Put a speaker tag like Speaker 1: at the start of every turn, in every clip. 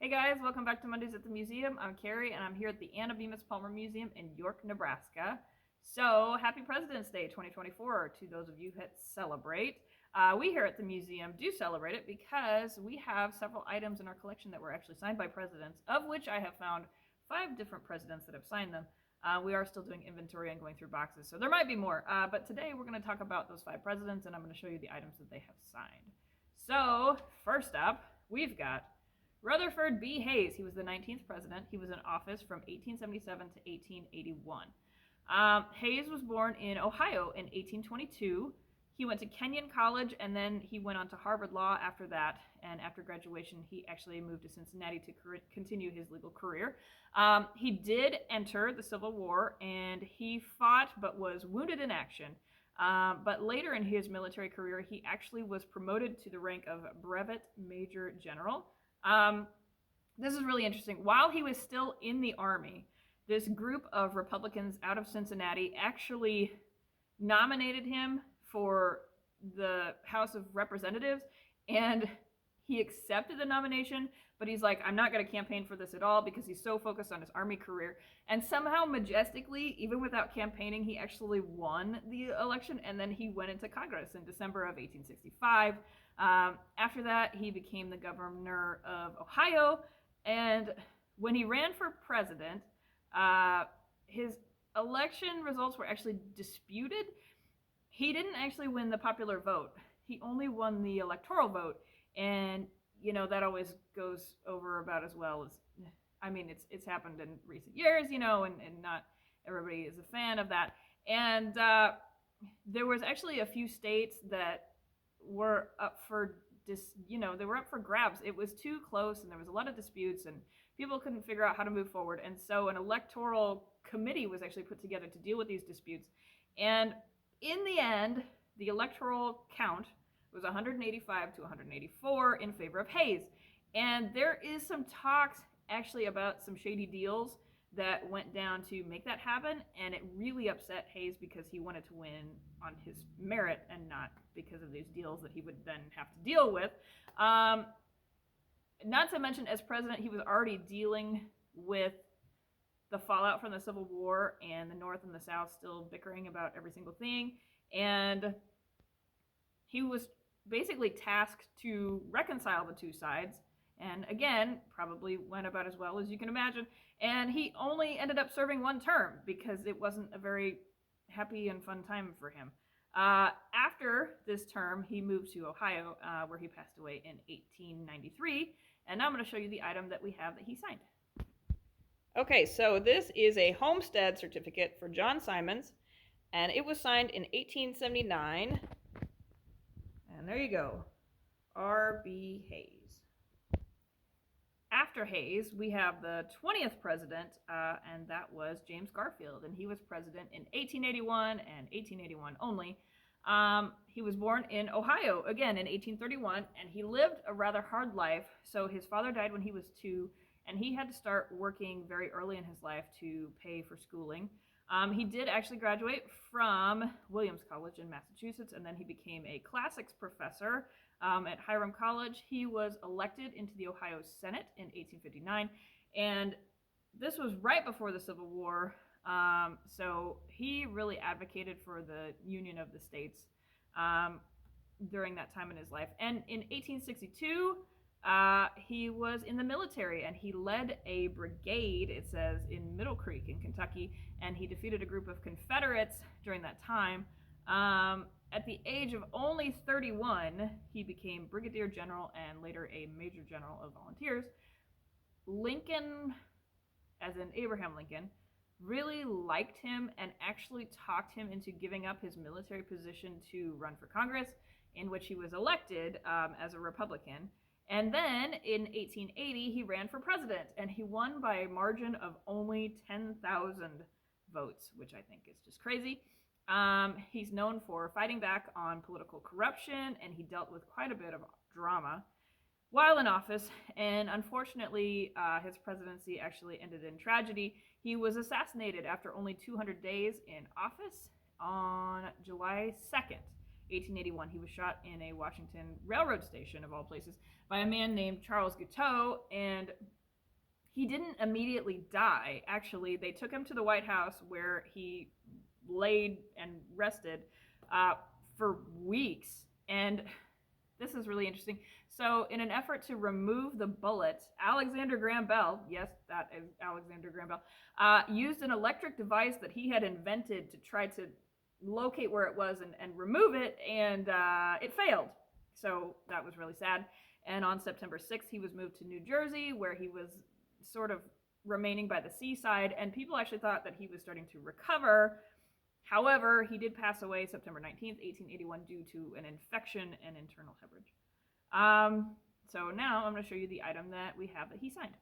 Speaker 1: Hey guys, welcome back to Mondays at the Museum. I'm Carrie and I'm here at the Anna Bemis Palmer Museum in York, Nebraska. So, happy President's Day 2024 to those of you that celebrate. We here at the museum do celebrate it because we have several items in our collection that were actually signed by presidents, of which I have found 5 different presidents that have signed them. We are still doing inventory and going through boxes, so there might be more. But today we're going to talk about those 5 presidents and I'm going to show you the items that they have signed. So, first up, we've got Rutherford B. Hayes. He was the 19th president. He was in office from 1877 to 1881. Hayes was born in Ohio in 1822. He went to Kenyon College and then he went on to Harvard Law after that. And after graduation, he actually moved to Cincinnati to continue his legal career. He did enter the Civil War and he fought but was wounded in action. But later in his military career, he actually was promoted to the rank of Brevet Major General. This is really interesting. While he was still in the Army, this group of Republicans out of Cincinnati actually nominated him for the House of Representatives, and he accepted the nomination, but he's like, I'm not going to campaign for this at all because he's so focused on his Army career. And somehow, majestically, even without campaigning, he actually won the election, and then he went into Congress in December of 1865. After that, he became the governor of Ohio, and when he ran for president, his election results were actually disputed. He didn't actually win the popular vote. He only won the electoral vote, and that always goes over about as well as, it's happened in recent years, and not everybody is a fan of that. And there was actually a few states that were up for they were up for grabs. It was too close and there was a lot of disputes and people couldn't figure out how to move forward. And so an electoral committee was actually put together to deal with these disputes. And in the end, the electoral count was 185 to 184 in favor of Hayes. And there is some talks actually about some shady deals that went down to make that happen, and it really upset Hayes because he wanted to win on his merit and not because of these deals that he would then have to deal with. Not to mention, as president, he was already dealing with the fallout from the Civil War and the North and the South still bickering about every single thing, and he was basically tasked to reconcile the two sides. And again, probably went about as well as you can imagine. And he only ended up serving one term because it wasn't a very happy and fun time for him. After this term, he moved to Ohio, where he passed away in 1893. And now I'm going to show you the item that we have that he signed. Okay, so this is a homestead certificate for John Simons, and it was signed in 1879. And there you go, R.B. Hayes. After Hayes, we have the 20th president, and that was James Garfield, and he was president in 1881 and 1881 only. He was born in Ohio, again, in 1831, and he lived a rather hard life. So his father died when he was 2, and he had to start working very early in his life to pay for schooling. He did actually graduate from Williams College in Massachusetts, and then he became a classics professor at Hiram College. He was elected into the Ohio Senate in 1859, and this was right before the Civil War, so he really advocated for the union of the states during that time in his life. And in 1862, he was in the military and he led a brigade, it says, in Middle Creek in Kentucky, and he defeated a group of Confederates during that time. At the age of only 31, he became brigadier general and later a major general of volunteers. Lincoln, as in Abraham Lincoln, really liked him and actually talked him into giving up his military position to run for Congress, in which he was elected as a Republican. And then in 1880, he ran for president, and he won by a margin of only 10,000 votes, which I think is just crazy. He's known for fighting back on political corruption, and he dealt with quite a bit of drama while in office, and unfortunately, his presidency actually ended in tragedy. He was assassinated after only 200 days in office on July 2nd, 1881. He was shot in a Washington railroad station, of all places, by a man named Charles Guiteau, and he didn't immediately die. Actually, they took him to the White House where he laid and rested for weeks. And this is really interesting. So, in an effort to remove the bullet, Alexander Graham Bell, yes, that is Alexander Graham Bell, used an electric device that he had invented to try to locate where it was and remove it, and it failed. So, that was really sad. And on September 6th, he was moved to New Jersey, where he was sort of remaining by the seaside, and people actually thought that he was starting to recover. However, he did pass away September 19th, 1881, due to an infection and internal hemorrhage. So now I'm going to show you the item that we have that he signed.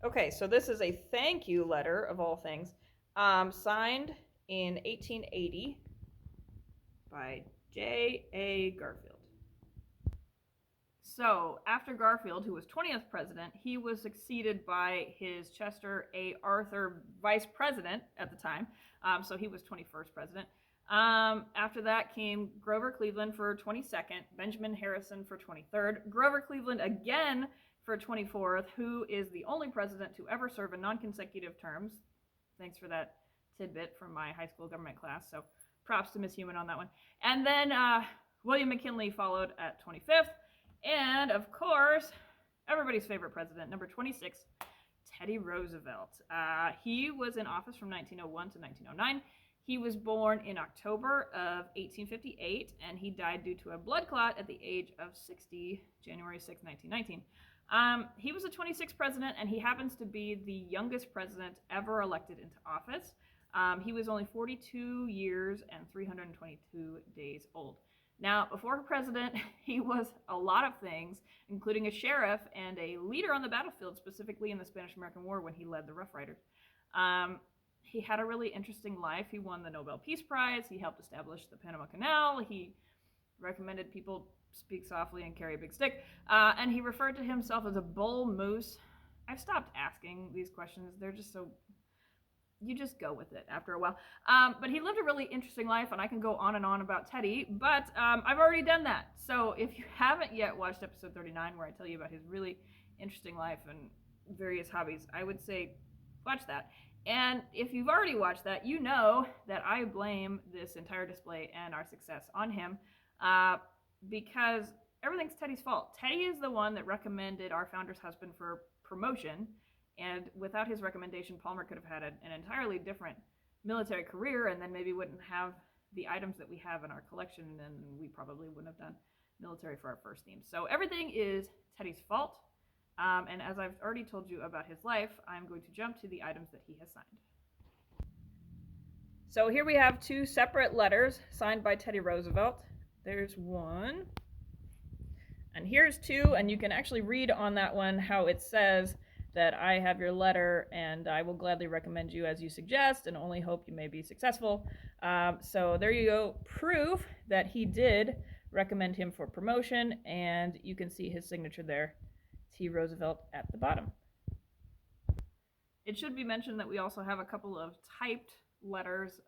Speaker 1: Okay, so this is a thank you letter, of all things, signed in 1880 by J.A. Garfield. So, after Garfield, who was 20th president, he was succeeded by his Chester A. Arthur vice president at the time. So he was 21st president. After that came Grover Cleveland for 22nd, Benjamin Harrison for 23rd, Grover Cleveland again for 24th, who is the only president to ever serve in non-consecutive terms. Thanks for that tidbit from my high school government class. So props to Miss Human on that one. And then William McKinley followed at 25th. And, of course, everybody's favorite president, number 26, Teddy Roosevelt. He was in office from 1901 to 1909. He was born in October of 1858, and he died due to a blood clot at the age of 60, January 6, 1919. He was the 26th president, and he happens to be the youngest president ever elected into office. He was only 42 years and 322 days old. Now, before president, he was a lot of things, including a sheriff and a leader on the battlefield, specifically in the Spanish-American War when he led the Rough Riders. He had a really interesting life. He won the Nobel Peace Prize. He helped establish the Panama Canal. He recommended people speak softly and carry a big stick. And he referred to himself as a bull moose. I've stopped asking these questions. They're just so... you just go with it after a while. But he lived a really interesting life, and I can go on and on about Teddy, but I've already done that. So if you haven't yet watched episode 39, where I tell you about his really interesting life and various hobbies, I would say watch that. And if you've already watched that, you know that I blame this entire display and our success on him because everything's Teddy's fault. Teddy is the one that recommended our founder's husband for promotion. And without his recommendation, Palmer could have had an entirely different military career, and then maybe wouldn't have the items that we have in our collection, and we probably wouldn't have done military for our first theme. So everything is Teddy's fault. And as I've already told you about his life, I'm going to jump to the items that he has signed. So here we have two separate letters signed by Teddy Roosevelt. There's one. And here's two, and you can actually read on that one how it says that I have your letter and I will gladly recommend you as you suggest and only hope you may be successful. So there you go, proof that he did recommend him for promotion, and you can see his signature there, T. Roosevelt, at the bottom. It should be mentioned that we also have a couple of typed letters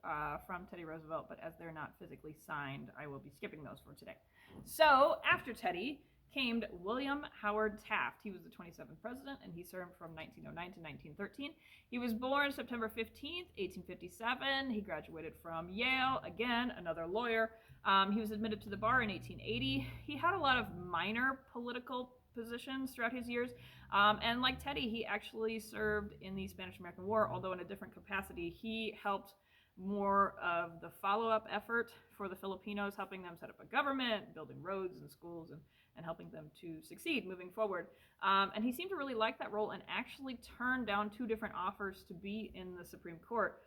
Speaker 1: from Teddy Roosevelt, but as they're not physically signed, I will be skipping those for today. So after Teddy came William Howard Taft. He was the 27th president, and he served from 1909 to 1913. He was born September 15th, 1857. He graduated from Yale, again, another lawyer. He was admitted to the bar in 1880. He had a lot of minor political positions throughout his years, and like Teddy, he actually served in the Spanish-American War, although in a different capacity. He helped more of the follow-up effort for the Filipinos, helping them set up a government, building roads and schools, and helping them to succeed moving forward. And he seemed to really like that role and actually turned down two different offers to be in the Supreme Court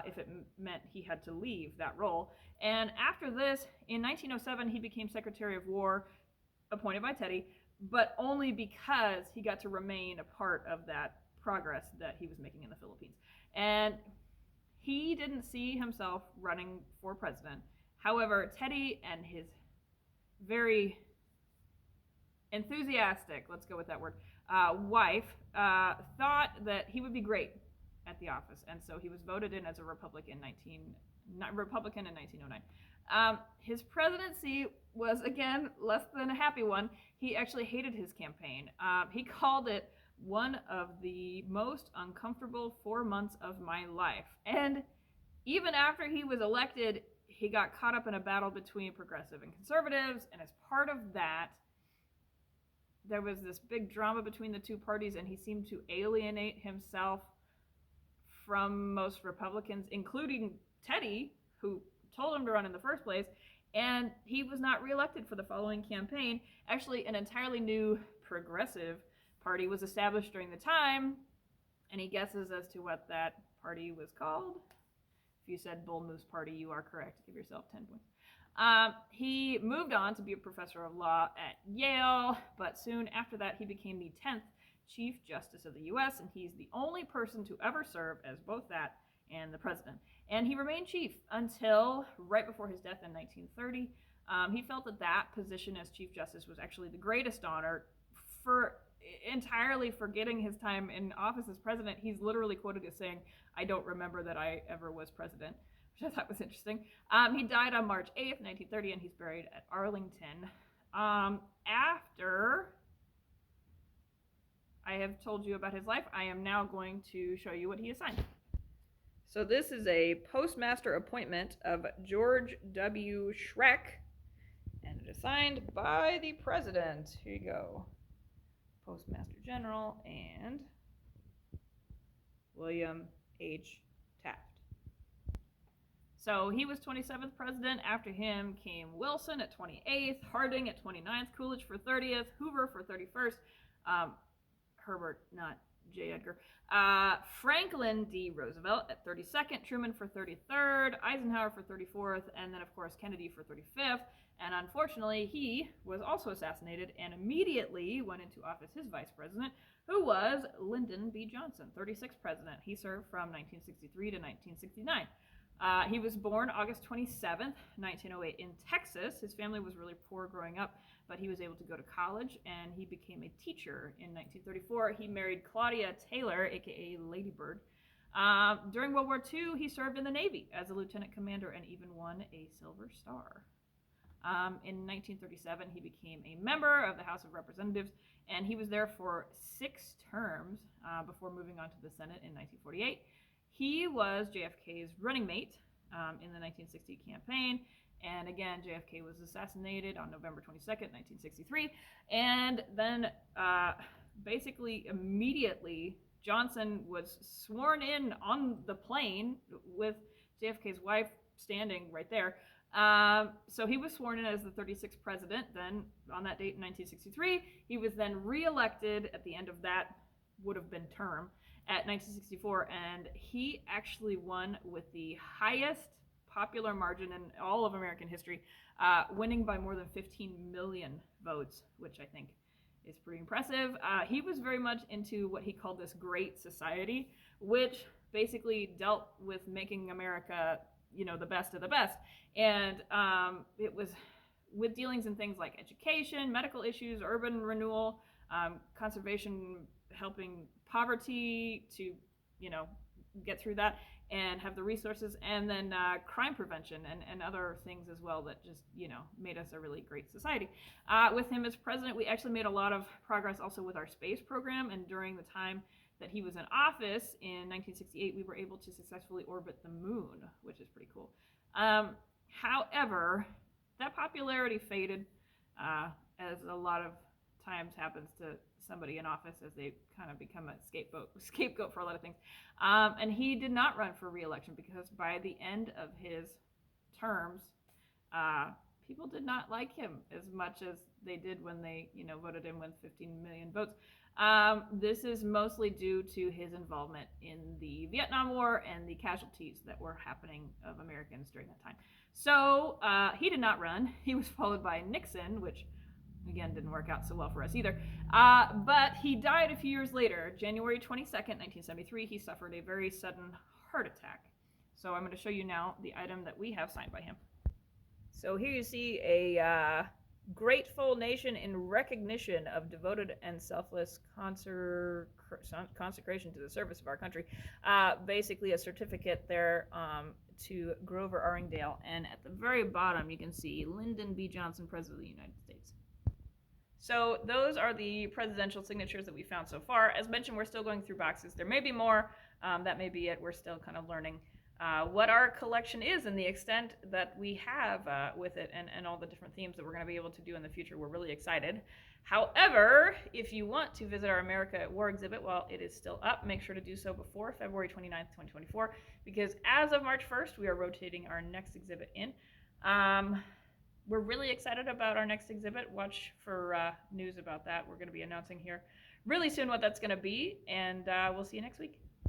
Speaker 1: if it meant he had to leave that role. And after this, in 1907, he became Secretary of War, appointed by Teddy, but only because he got to remain a part of that progress that he was making in the Philippines. And he didn't see himself running for president. However, Teddy and his very enthusiastic, let's go with that word, wife thought that he would be great at the office, and so he was voted in as a Republican in 1909. His presidency was, again, less than a happy one. He actually hated his campaign. He called it one of the most uncomfortable 4 months of my life. And even after he was elected, he got caught up in a battle between progressive and conservatives, and as part of that, there was this big drama between the two parties, and he seemed to alienate himself from most Republicans, including Teddy, who told him to run in the first place, and he was not reelected for the following campaign. Actually, an entirely new progressive party was established during the time. Any guesses as to what that party was called? If you said Bull Moose Party, you are correct. Give yourself 10 points. He moved on to be a professor of law at Yale, but soon after that he became the 10th Chief Justice of the U.S., and he's the only person to ever serve as both that and the president. And he remained chief until right before his death in 1930. He felt that that position as Chief Justice was actually the greatest honor. For entirely forgetting his time in office as president, he's literally quoted as saying, "I don't remember that I ever was president," which I thought was interesting. He died on March 8th, 1930, and he's buried at Arlington. After I have told you about his life, I am now going to show you what he assigned. So this is a postmaster appointment of George W. Schreck, and it is signed by the president. Here you go. Postmaster General and William H. Taft. So he was 27th president. After him came Wilson at 28th, Harding at 29th, Coolidge for 30th, Hoover for 31st, Herbert, not J. Edgar, Franklin D. Roosevelt at 32nd, Truman for 33rd, Eisenhower for 34th, and then of course Kennedy for 35th. And unfortunately, he was also assassinated and immediately went into office his vice president, who was Lyndon B. Johnson, 36th president. He served from 1963 to 1969. He was born August 27th, 1908 in Texas. His family was really poor growing up, but he was able to go to college, and he became a teacher in 1934. He married Claudia Taylor, aka Lady Bird. During World War II, he served in the Navy as a lieutenant commander and even won a Silver Star. In 1937, he became a member of the House of Representatives, and he was there for 6 terms before moving on to the Senate in 1948. He was JFK's running mate in the 1960 campaign, and again, JFK was assassinated on November 22nd, 1963, and then basically immediately Johnson was sworn in on the plane with JFK's wife standing right there. So he was sworn in as the 36th president. Then on that date in 1963, he was then re-elected at the end of that would have been term at 1964, and he actually won with the highest popular margin in all of American history, winning by more than 15 million votes, which I think is pretty impressive. He was very much into what he called this Great Society, which basically dealt with making America, the best of the best. And it was with dealings in things like education, medical issues, urban renewal, conservation, helping poverty to, get through that and have the resources, and then crime prevention and other things as well that just, made us a really great society. With him as president, we actually made a lot of progress also with our space program, and during the time that he was in office in 1968, we were able to successfully orbit the moon, which is pretty cool. However, that popularity faded, as a lot of times happens to somebody in office as they kind of become a scapegoat for a lot of things. And he did not run for re-election because by the end of his terms, people did not like him as much as they did when they, voted him with 15 million votes. This is mostly due to his involvement in the Vietnam War and the casualties that were happening of Americans during that time. So he did not run. He was followed by Nixon, which again didn't work out so well for us either. But he died a few years later, January 22nd, 1973. He suffered a very sudden heart attack. So I'm going to show you now the item that we have signed by him. So here you see a grateful nation in recognition of devoted and selfless consecration to the service of our country. Basically a certificate there to Grover Arringdale, and at the very bottom you can see Lyndon B. Johnson, President of the United States. So those are the presidential signatures that we found so far. As mentioned, we're still going through boxes. There may be more. That may be it. We're still kind of learning what our collection is and the extent that we have with it, and all the different themes that we're going to be able to do in the future. We're really excited. However, if you want to visit our America at War exhibit while it is still up, make sure to do so before February 29th, 2024, because as of March 1st, we are rotating our next exhibit in. We're really excited about our next exhibit. Watch for news about that. We're going to be announcing here really soon what that's going to be, and we'll see you next week.